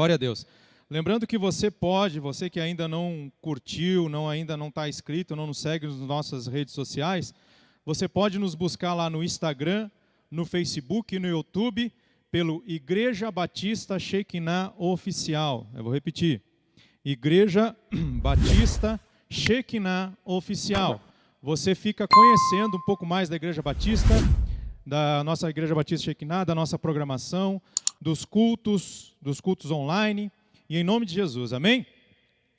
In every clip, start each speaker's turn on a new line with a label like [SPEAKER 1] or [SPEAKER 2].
[SPEAKER 1] Glória a Deus. Lembrando que você que ainda não curtiu, ainda não está inscrito, não nos segue nas nossas redes sociais, você pode nos buscar lá no Instagram, no Facebook e no YouTube, pelo Igreja Batista Shekinah Oficial. Eu vou repetir. Igreja Batista Shekinah Oficial. Você fica conhecendo um pouco mais da Igreja Batista, da nossa Igreja Batista Shekinah, da nossa programação, dos cultos online, e em nome de Jesus, amém?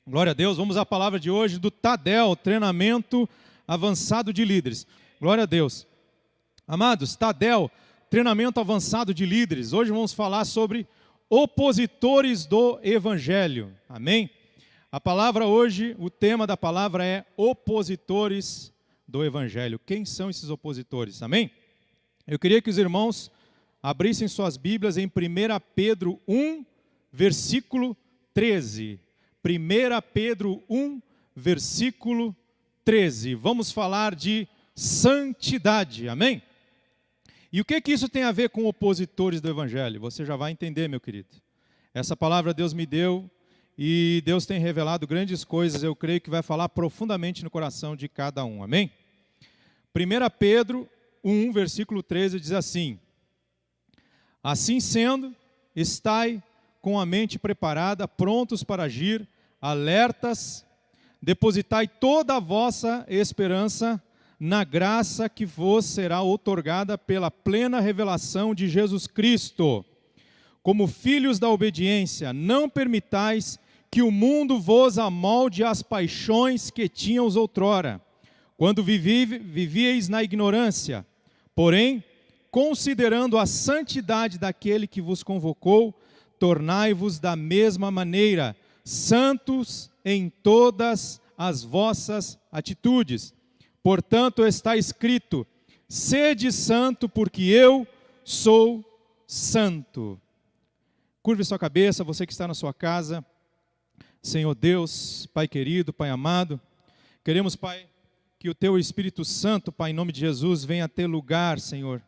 [SPEAKER 1] Glória a Deus, vamos à palavra de hoje do TADEL, Treinamento Avançado de Líderes. Glória a Deus. Amados, TADEL, Treinamento Avançado de Líderes. Hoje vamos falar sobre opositores do Evangelho, amém? A palavra hoje, o tema da palavra é opositores do Evangelho. Quem são esses opositores, amém? Eu queria que os irmãos abrissem suas Bíblias em 1 Pedro 1, versículo 13. 1 Pedro 1, versículo 13. Vamos falar de santidade, amém? E o que isso tem a ver com opositores do Evangelho? Você já vai entender, meu querido. Essa palavra Deus me deu e Deus tem revelado grandes coisas, eu creio que vai falar profundamente no coração de cada um, amém? 1 Pedro 1, versículo 13 diz assim: assim sendo, estai com a mente preparada, prontos para agir, alertas, depositai toda a vossa esperança na graça que vos será outorgada pela plena revelação de Jesus Cristo. Como filhos da obediência, não permitais que o mundo vos amolde às paixões que tínhamos outrora, quando vivieis na ignorância. Porém, considerando a santidade daquele que vos convocou, tornai-vos da mesma maneira, santos em todas as vossas atitudes. Portanto, está escrito: sede santo, porque eu sou santo. Curve sua cabeça, você que está na sua casa. Senhor Deus, Pai querido, Pai amado, queremos, Pai, que o Teu Espírito Santo, Pai, em nome de Jesus, venha ter lugar, Senhor.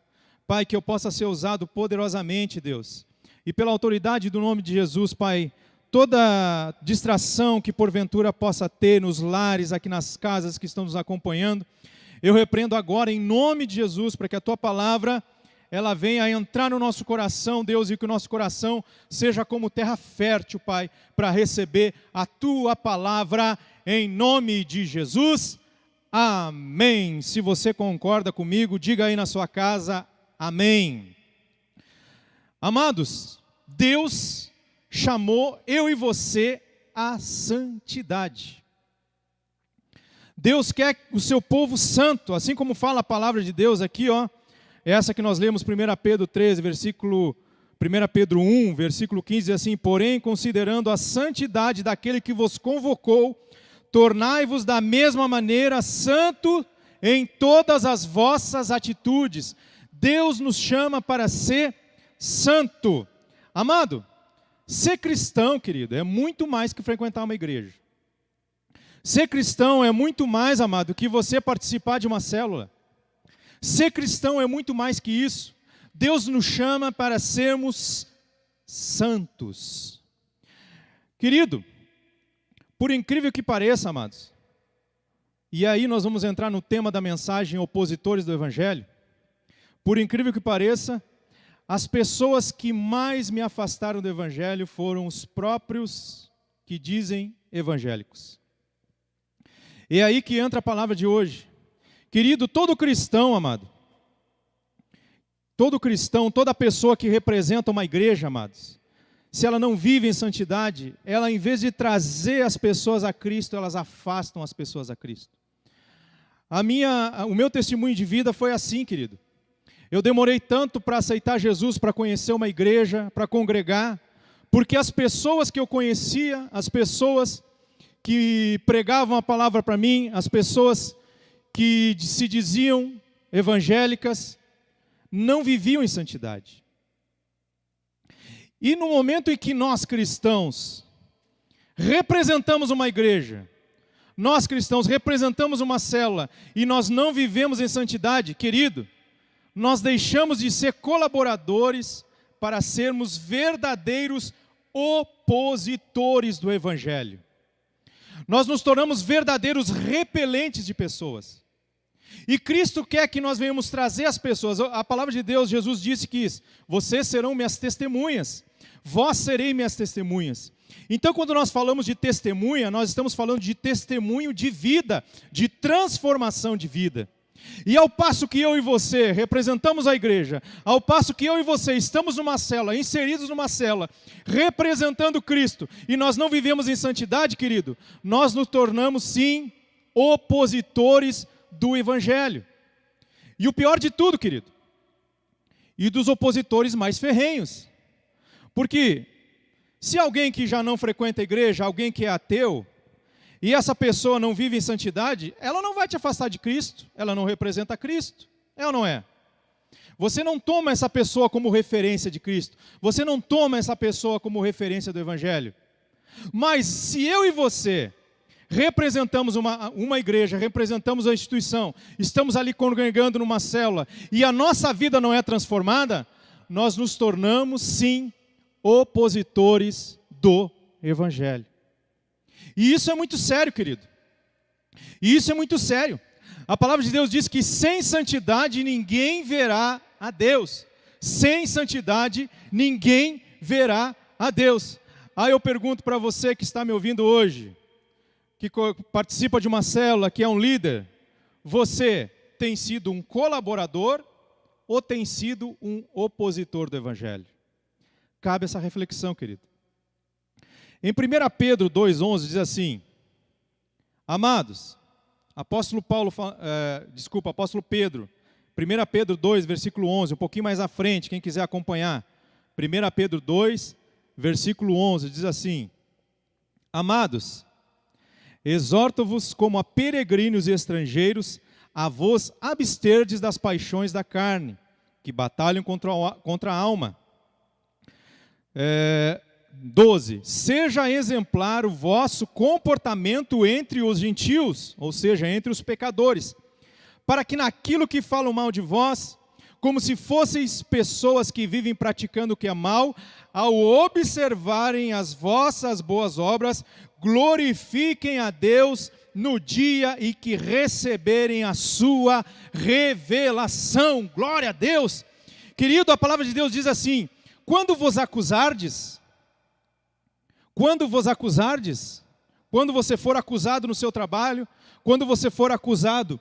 [SPEAKER 1] Pai, que eu possa ser usado poderosamente, Deus. E pela autoridade do nome de Jesus, Pai, toda distração que porventura possa ter nos lares, aqui nas casas que estão nos acompanhando, eu repreendo agora em nome de Jesus, para que a Tua palavra, ela venha a entrar no nosso coração, Deus, e que o nosso coração seja como terra fértil, Pai, para receber a Tua palavra em nome de Jesus. Amém. Se você concorda comigo, diga aí na sua casa, amém. Amados, Deus chamou eu e você à santidade. Deus quer o seu povo santo, assim como fala a palavra de Deus aqui, ó, essa que nós lemos 1 Pedro 13, versículo 1 Pedro 1, versículo 15, diz assim: porém, considerando a santidade daquele que vos convocou, tornai-vos da mesma maneira santo em todas as vossas atitudes. Deus nos chama para ser santo. Amado, ser cristão, querido, é muito mais que frequentar uma igreja. Ser cristão é muito mais, amado, que você participar de uma célula. Ser cristão é muito mais que isso. Deus nos chama para sermos santos. Querido, por incrível que pareça, amados, e aí nós vamos entrar no tema da mensagem opositores do Evangelho. Por incrível que pareça, as pessoas que mais me afastaram do Evangelho foram os próprios que dizem evangélicos. E é aí que entra a palavra de hoje. Querido, todo cristão, amado, todo cristão, toda pessoa que representa uma igreja, amados, se ela não vive em santidade, ela, em vez de trazer as pessoas a Cristo, elas afastam as pessoas a Cristo. O meu testemunho de vida foi assim, querido. Eu demorei tanto para aceitar Jesus, para conhecer uma igreja, para congregar, porque as pessoas que eu conhecia, as pessoas que pregavam a palavra para mim, as pessoas que se diziam evangélicas, não viviam em santidade. E no momento em que nós cristãos representamos uma igreja, nós cristãos representamos uma célula e nós não vivemos em santidade, querido, nós deixamos de ser colaboradores para sermos verdadeiros opositores do Evangelho. Nós nos tornamos verdadeiros repelentes de pessoas. E Cristo quer que nós venhamos trazer as pessoas. A palavra de Deus, Jesus disse que vocês serão minhas testemunhas. Vós serei minhas testemunhas. Então, quando nós falamos de testemunha, nós estamos falando de testemunho de vida, de transformação de vida. E ao passo que eu e você representamos a igreja, ao passo que eu e você estamos numa célula, inseridos numa célula, representando Cristo, e nós não vivemos em santidade, querido, nós nos tornamos, sim, opositores do Evangelho. E o pior de tudo, querido, e dos opositores mais ferrenhos. Porque se alguém que já não frequenta a igreja, alguém que é ateu, e essa pessoa não vive em santidade, ela não vai te afastar de Cristo, ela não representa Cristo, é ou não é? Você não toma essa pessoa como referência de Cristo, você não toma essa pessoa como referência do Evangelho. Mas se eu e você representamos uma igreja, representamos a instituição, estamos ali congregando numa célula, e a nossa vida não é transformada, nós nos tornamos, sim, opositores do Evangelho. E isso é muito sério, querido. E isso é muito sério. A palavra de Deus diz que sem santidade ninguém verá a Deus. Sem santidade ninguém verá a Deus. Aí eu pergunto para você que está me ouvindo hoje, que participa de uma célula, que é um líder, você tem sido um colaborador ou tem sido um opositor do Evangelho? Cabe essa reflexão, querido. Em 1 Pedro 2,11 diz assim: amados, apóstolo Pedro, 1 Pedro 2, versículo 11, um pouquinho mais à frente, quem quiser acompanhar. 1 Pedro 2, versículo 11, diz assim: amados, exorto-vos como a peregrinos e estrangeiros a vos absterdes das paixões da carne, que batalham contra a alma. 12. Seja exemplar o vosso comportamento entre os gentios, ou seja, entre os pecadores, para que naquilo que falam mal de vós, como se fosseis pessoas que vivem praticando o que é mal, ao observarem as vossas boas obras, glorifiquem a Deus no dia em que receberem a sua revelação. Glória a Deus! Querido, a palavra de Deus diz assim: quando vos acusardes, quando você for acusado no seu trabalho, quando você for acusado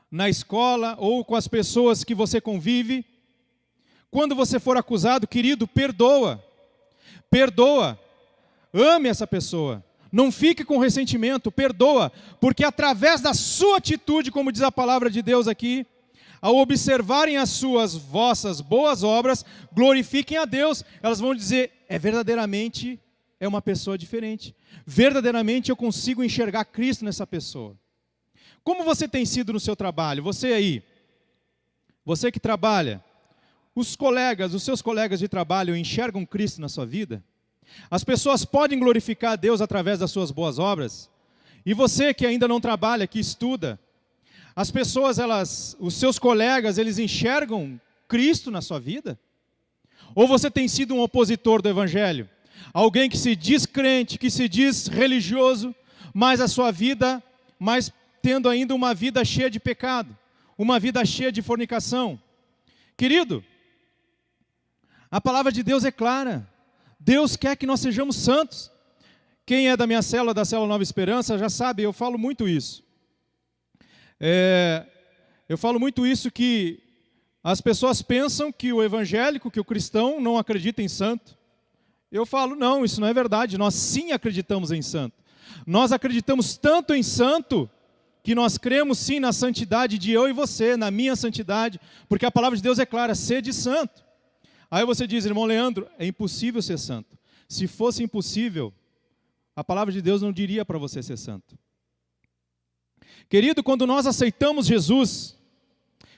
[SPEAKER 1] na escola ou com as pessoas que você convive, quando você for acusado, querido, perdoa, ame essa pessoa, não fique com ressentimento, perdoa, porque através da sua atitude, como diz a palavra de Deus aqui, ao observarem as vossas boas obras, glorifiquem a Deus, elas vão dizer, verdadeiramente é uma pessoa diferente, verdadeiramente eu consigo enxergar Cristo nessa pessoa. Como você tem sido no seu trabalho? Você aí, você que trabalha, os seus colegas de trabalho enxergam Cristo na sua vida? As pessoas podem glorificar a Deus através das suas boas obras? E você que ainda não trabalha, que estuda, as pessoas, os seus colegas, eles enxergam Cristo na sua vida? Ou você tem sido um opositor do Evangelho? Alguém que se diz crente, que se diz religioso, mas a sua vida, tendo ainda uma vida cheia de pecado, uma vida cheia de fornicação. Querido, a palavra de Deus é clara. Deus quer que nós sejamos santos. Quem é da minha célula, da Célula Nova Esperança, já sabe, eu falo muito isso. Eu falo muito isso, que as pessoas pensam que o evangélico, que o cristão não acredita em santo. Eu falo, não, isso não é verdade, nós sim acreditamos em santo. Nós acreditamos tanto em santo, que nós cremos sim na santidade de eu e você, na minha santidade, porque a palavra de Deus é clara, sede santo. Aí você diz, irmão Leandro, é impossível ser santo. Se fosse impossível, a palavra de Deus não diria para você ser santo. Querido, quando nós aceitamos Jesus,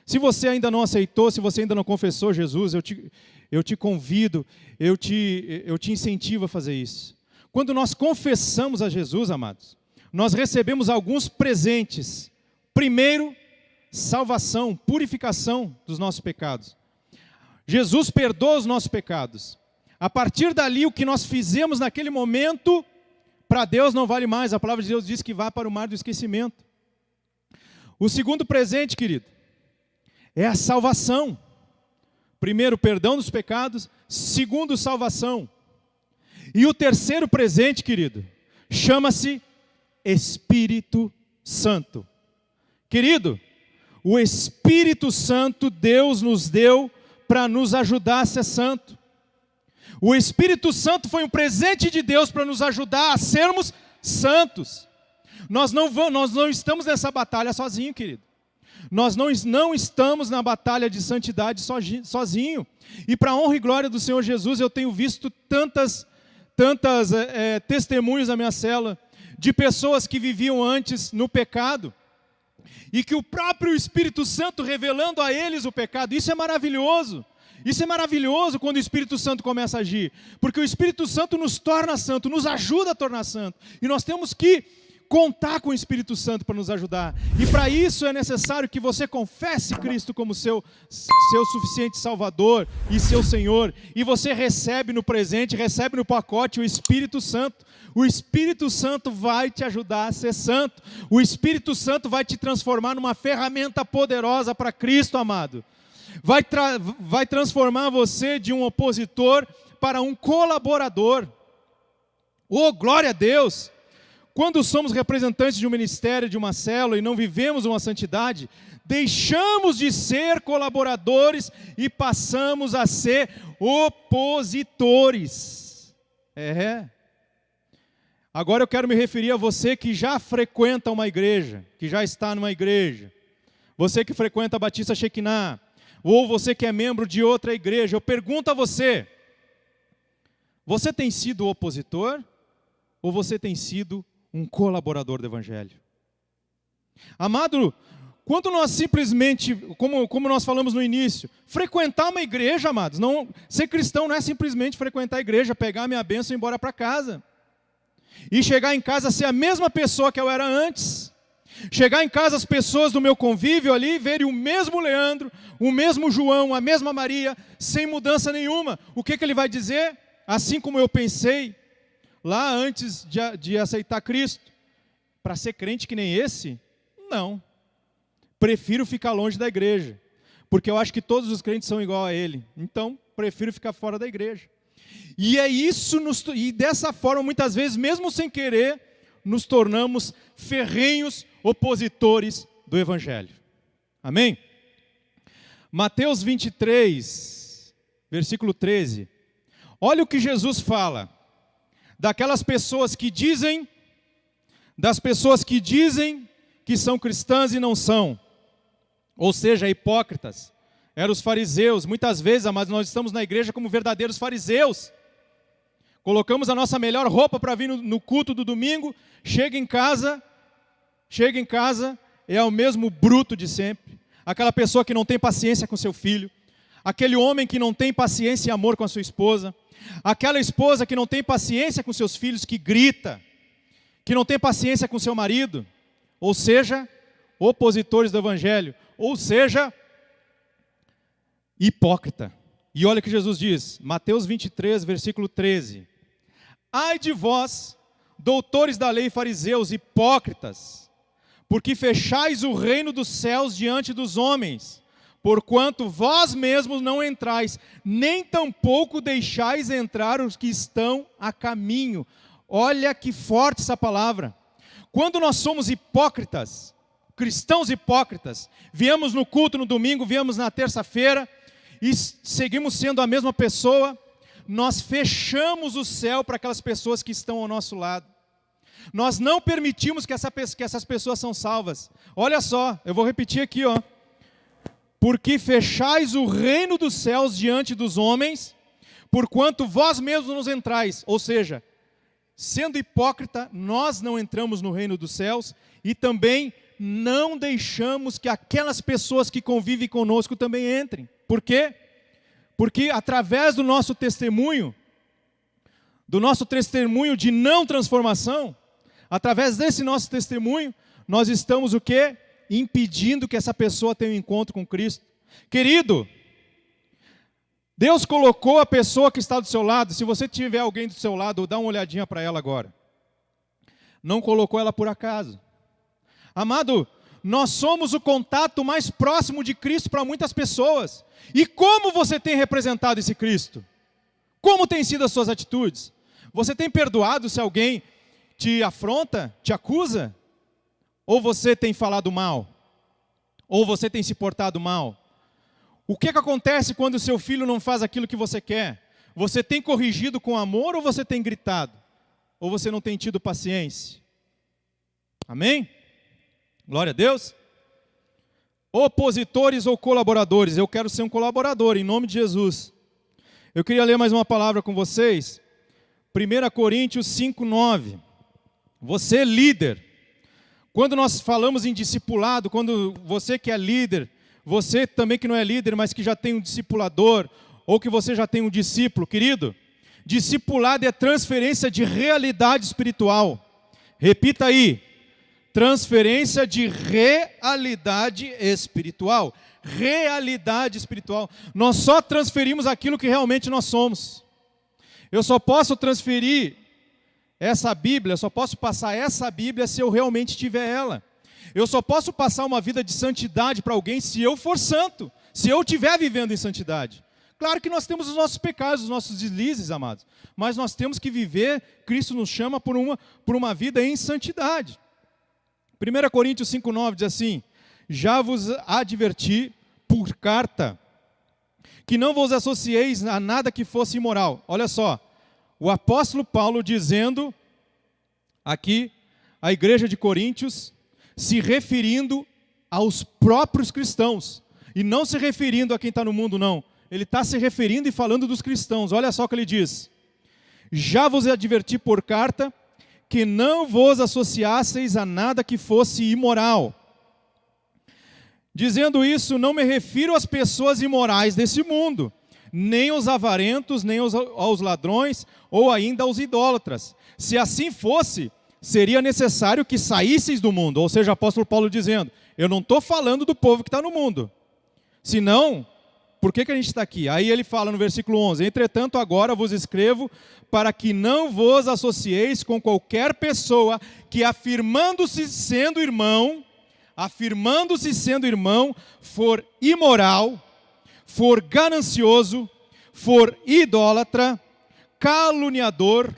[SPEAKER 1] se você ainda não aceitou, se você ainda não confessou Jesus, eu te convido, eu te incentivo a fazer isso. Quando nós confessamos a Jesus, amados, nós recebemos alguns presentes. Primeiro, salvação, purificação dos nossos pecados. Jesus perdoa os nossos pecados. A partir dali, o que nós fizemos naquele momento, para Deus não vale mais. A palavra de Deus diz que vai para o mar do esquecimento. O segundo presente, querido, é a salvação. Primeiro, perdão dos pecados. Segundo, salvação. E o terceiro presente, querido, chama-se Espírito Santo. Querido, o Espírito Santo Deus nos deu para nos ajudar a ser santo. O Espírito Santo foi um presente de Deus para nos ajudar a sermos santos. Nós não estamos nessa batalha sozinho, querido. Nós não estamos na batalha de santidade sozinho. E para a honra e glória do Senhor Jesus, eu tenho visto tantas testemunhos na minha célula de pessoas que viviam antes no pecado e que o próprio Espírito Santo revelando a eles o pecado. Isso é maravilhoso. Isso é maravilhoso quando o Espírito Santo começa a agir, porque o Espírito Santo nos torna santo, nos ajuda a tornar santo, e nós temos que contar com o Espírito Santo para nos ajudar, e para isso é necessário que você confesse Cristo como seu suficiente Salvador e seu Senhor, e você recebe no presente, recebe no pacote o Espírito Santo. O Espírito Santo vai te ajudar a ser santo, o Espírito Santo vai te transformar numa ferramenta poderosa para Cristo, amado. Vai transformar você de um opositor para um colaborador. Oh, glória a Deus! Quando somos representantes de um ministério, de uma célula, e não vivemos uma santidade, deixamos de ser colaboradores e passamos a ser opositores. Agora eu quero me referir a você que já frequenta uma igreja, que já está numa igreja. Você que frequenta a Batista Shekinah, ou você que é membro de outra igreja, eu pergunto a você, você tem sido opositor ou você tem sido um colaborador do Evangelho? Amado, quando nós simplesmente, como nós falamos no início, frequentar uma igreja, amados, ser cristão não é simplesmente frequentar a igreja, pegar a minha bênção e ir embora para casa. E chegar em casa ser a mesma pessoa que eu era antes. Chegar em casa, as pessoas do meu convívio ali, verem o mesmo Leandro, o mesmo João, a mesma Maria, sem mudança nenhuma. O que ele vai dizer? Assim como eu pensei lá antes de aceitar Cristo, para ser crente que nem esse? Não. Prefiro ficar longe da igreja, porque eu acho que todos os crentes são igual a ele. Então, prefiro ficar fora da igreja. E é isso, e dessa forma, muitas vezes, mesmo sem querer, nos tornamos ferrenhos opositores do Evangelho. Amém? Mateus 23, versículo 13. Olha o que Jesus fala daquelas pessoas que dizem, que são cristãs e não são, ou seja, hipócritas. Eram os fariseus. Muitas vezes, amados, nós estamos na igreja como verdadeiros fariseus. Colocamos a nossa melhor roupa para vir no culto do domingo, chega em casa, é o mesmo bruto de sempre. Aquela pessoa que não tem paciência com seu filho, aquele homem que não tem paciência e amor com a sua esposa, aquela esposa que não tem paciência com seus filhos, que grita, que não tem paciência com seu marido, ou seja, opositores do Evangelho, ou seja, hipócrita. E olha o que Jesus diz, Mateus 23, versículo 13. Ai de vós, doutores da lei, fariseus, hipócritas, porque fechais o reino dos céus diante dos homens, porquanto vós mesmos não entrais, nem tampouco deixais entrar os que estão a caminho. Olha que forte essa palavra. Quando nós somos hipócritas, cristãos hipócritas, viemos no culto no domingo, viemos na terça-feira, e seguimos sendo a mesma pessoa, nós fechamos o céu para aquelas pessoas que estão ao nosso lado. Nós não permitimos que essas pessoas são salvas. Olha só, eu vou repetir aqui, ó. Porque fechais o reino dos céus diante dos homens, porquanto vós mesmos nos entrais. Ou seja, sendo hipócrita, nós não entramos no reino dos céus e também não deixamos que aquelas pessoas que convivem conosco também entrem. Por quê? Porque através do nosso testemunho de não transformação, através desse nosso testemunho, nós estamos o quê? Impedindo que essa pessoa tenha um encontro com Cristo. Querido, Deus colocou a pessoa que está do seu lado. Se você tiver alguém do seu lado, dá uma olhadinha para ela agora. Não colocou ela por acaso. Amado, nós somos o contato mais próximo de Cristo para muitas pessoas. E como você tem representado esse Cristo? Como têm sido as suas atitudes? Você tem perdoado se alguém te afronta, te acusa? Ou você tem falado mal? Ou você tem se portado mal? O que acontece quando o seu filho não faz aquilo que você quer? Você tem corrigido com amor ou você tem gritado? Ou você não tem tido paciência? Amém? Glória a Deus. Opositores ou colaboradores? Eu quero ser um colaborador, em nome de Jesus. Eu queria ler mais uma palavra com vocês. 1 Coríntios 5:9. Você líder. Quando nós falamos em discipulado, quando você que é líder, você também que não é líder, mas que já tem um discipulador, ou que você já tem um discípulo, querido, discipulado é transferência de realidade espiritual. Repita aí, transferência de realidade espiritual. Realidade espiritual. Nós só transferimos aquilo que realmente nós somos. Eu só posso transferir essa Bíblia, só posso passar essa Bíblia se eu realmente tiver ela. Eu só posso passar uma vida de santidade para alguém se eu for santo, se eu estiver vivendo em santidade. Claro que nós temos os nossos pecados, os nossos deslizes, amados, mas nós temos que viver, Cristo nos chama por uma vida em santidade. 1 Coríntios 5:9 diz assim: já vos adverti por carta, que não vos associeis a nada que fosse imoral. Olha só, o apóstolo Paulo dizendo aqui, a igreja de Coríntios, se referindo aos próprios cristãos, e não se referindo a quem está no mundo, não. Ele está se referindo e falando dos cristãos. Olha só o que ele diz: já vos adverti por carta, que não vos associasseis a nada que fosse imoral. Dizendo isso, não me refiro às pessoas imorais desse mundo, nem aos avarentos, nem aos ladrões, ou ainda aos idólatras. Se assim fosse, seria necessário que saísseis do mundo. Ou seja, o apóstolo Paulo dizendo, eu não estou falando do povo que está no mundo. Senão, por que a gente está aqui? Aí ele fala no versículo 11, entretanto agora vos escrevo para que não vos associeis com qualquer pessoa que afirmando-se sendo irmão, for imoral, for ganancioso, for idólatra, caluniador,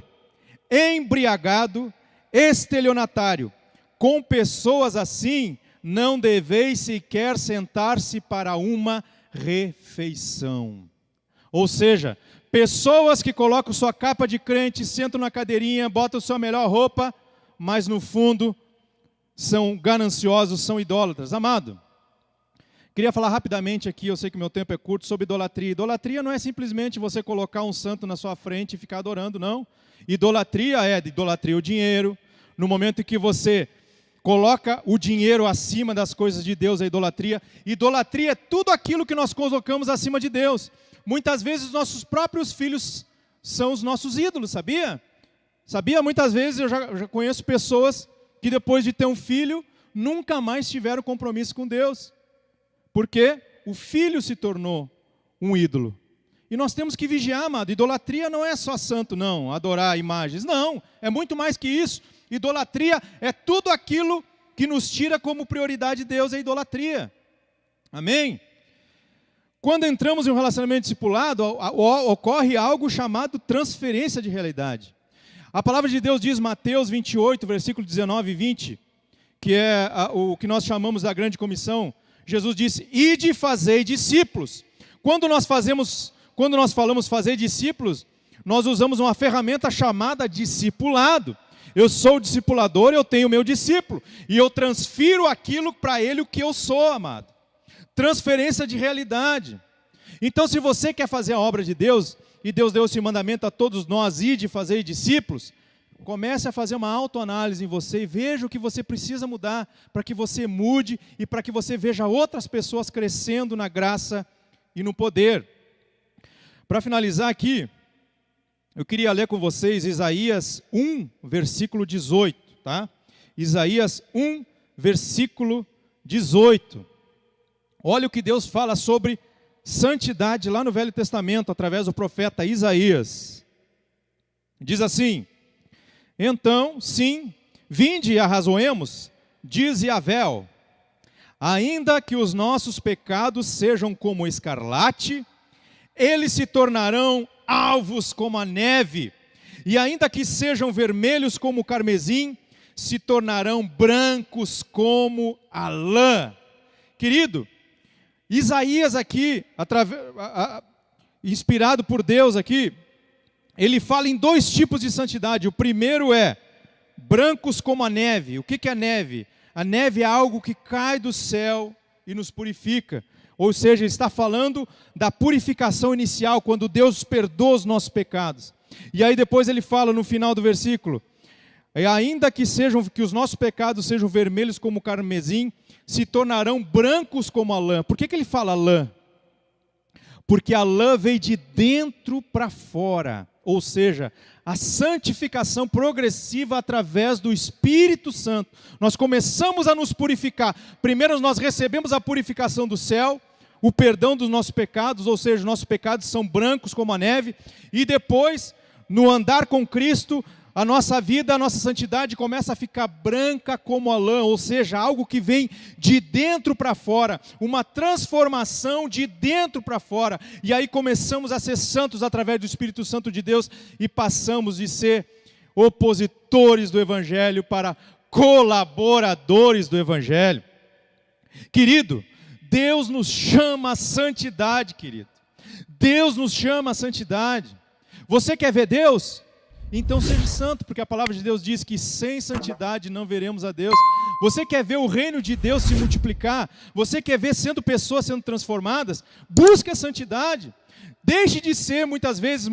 [SPEAKER 1] embriagado, estelionatário. Com pessoas assim, não deveis sequer sentar-se para uma refeição. Ou seja, pessoas que colocam sua capa de crente, sentam na cadeirinha, botam sua melhor roupa, mas no fundo são gananciosos, são idólatras. Amado, queria falar rapidamente aqui, eu sei que meu tempo é curto, sobre idolatria. Idolatria não é simplesmente você colocar um santo na sua frente e ficar adorando, não. Idolatria o dinheiro. No momento em que você coloca o dinheiro acima das coisas de Deus, é idolatria. Idolatria é tudo aquilo que nós colocamos acima de Deus. Muitas vezes os nossos próprios filhos são os nossos ídolos, sabia? Sabia? Muitas vezes eu já conheço pessoas que depois de ter um filho, nunca mais tiveram compromisso com Deus. Porque o filho se tornou um ídolo. E nós temos que vigiar, amado. Idolatria não é só santo, não, adorar imagens. Não, é muito mais que isso. Idolatria é tudo aquilo que nos tira como prioridade de Deus, é idolatria. Amém? Quando entramos em um relacionamento discipulado, ocorre algo chamado transferência de realidade. A palavra de Deus diz, Mateus 28, versículo 19 e 20, que é o que nós chamamos da grande comissão. Jesus disse, ide e fazei discípulos. Quando nós falamos fazer discípulos, nós usamos uma ferramenta chamada discipulado. Eu sou o discipulador, eu tenho o meu discípulo. E eu transfiro aquilo para ele o que eu sou, amado. Transferência de realidade. Então, se você quer fazer a obra de Deus, e Deus deu esse mandamento a todos nós, ide fazer discípulos, comece a fazer uma autoanálise em você e veja o que você precisa mudar para que você mude e para que você veja outras pessoas crescendo na graça e no poder. Para finalizar aqui, eu queria ler com vocês Isaías 1, versículo 18, tá? Isaías 1, versículo 18. Olha o que Deus fala sobre santidade lá no Velho Testamento, através do profeta Isaías. Diz assim: então, sim, vinde e arrazoemos, diz Yahvé, ainda que os nossos pecados sejam como escarlate, eles se tornarão alvos como a neve, e ainda que sejam vermelhos como o carmesim, se tornarão brancos como a lã. Querido, Isaías aqui, inspirado por Deus aqui, ele fala em dois tipos de santidade. O primeiro é brancos como a neve. O que é a neve? A neve é algo que cai do céu e nos purifica. Ou seja, ele está falando da purificação inicial, quando Deus perdoa os nossos pecados. E aí depois ele fala no final do versículo: ainda que os nossos pecados sejam vermelhos como o carmesim, se tornarão brancos como a lã. Por que ele fala lã? Porque a lã veio de dentro para fora. Ou seja, a santificação progressiva através do Espírito Santo. Nós começamos a nos purificar. Primeiro nós recebemos a purificação do céu, o perdão dos nossos pecados, ou seja, nossos pecados são brancos como a neve. E depois, no andar com Cristo, a nossa vida, a nossa santidade começa a ficar branca como a lã, ou seja, algo que vem de dentro para fora, uma transformação de dentro para fora, e aí começamos a ser santos através do Espírito Santo de Deus, e passamos de ser opositores do Evangelho para colaboradores do Evangelho. Querido, Deus nos chama à santidade, querido. Deus nos chama à santidade. Você quer ver Deus? Então seja santo, porque a palavra de Deus diz que sem santidade não veremos a Deus. Você quer ver o reino de Deus se multiplicar? Você quer ver pessoas sendo transformadas? Busque a santidade. Deixe de ser muitas vezes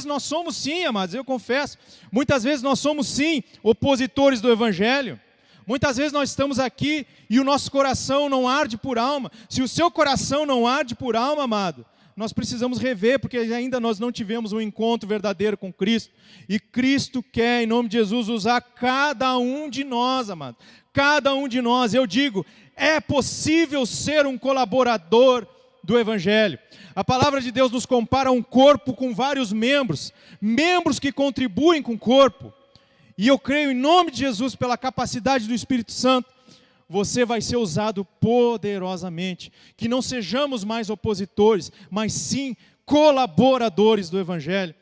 [SPEAKER 1] nós somos sim, amados, eu confesso, muitas vezes nós somos sim opositores do Evangelho. Muitas vezes nós estamos aqui e o nosso coração não arde por alma. Se o seu coração não arde por alma, amado, nós precisamos rever, porque ainda nós não tivemos um encontro verdadeiro com Cristo. E Cristo quer, em nome de Jesus, usar cada um de nós, amado. Cada um de nós. Eu digo, é possível ser um colaborador do Evangelho. A palavra de Deus nos compara a um corpo com vários membros. Membros que contribuem com o corpo. E eu creio, em nome de Jesus, pela capacidade do Espírito Santo, você vai ser usado poderosamente. Que não sejamos mais opositores, mas sim colaboradores do Evangelho.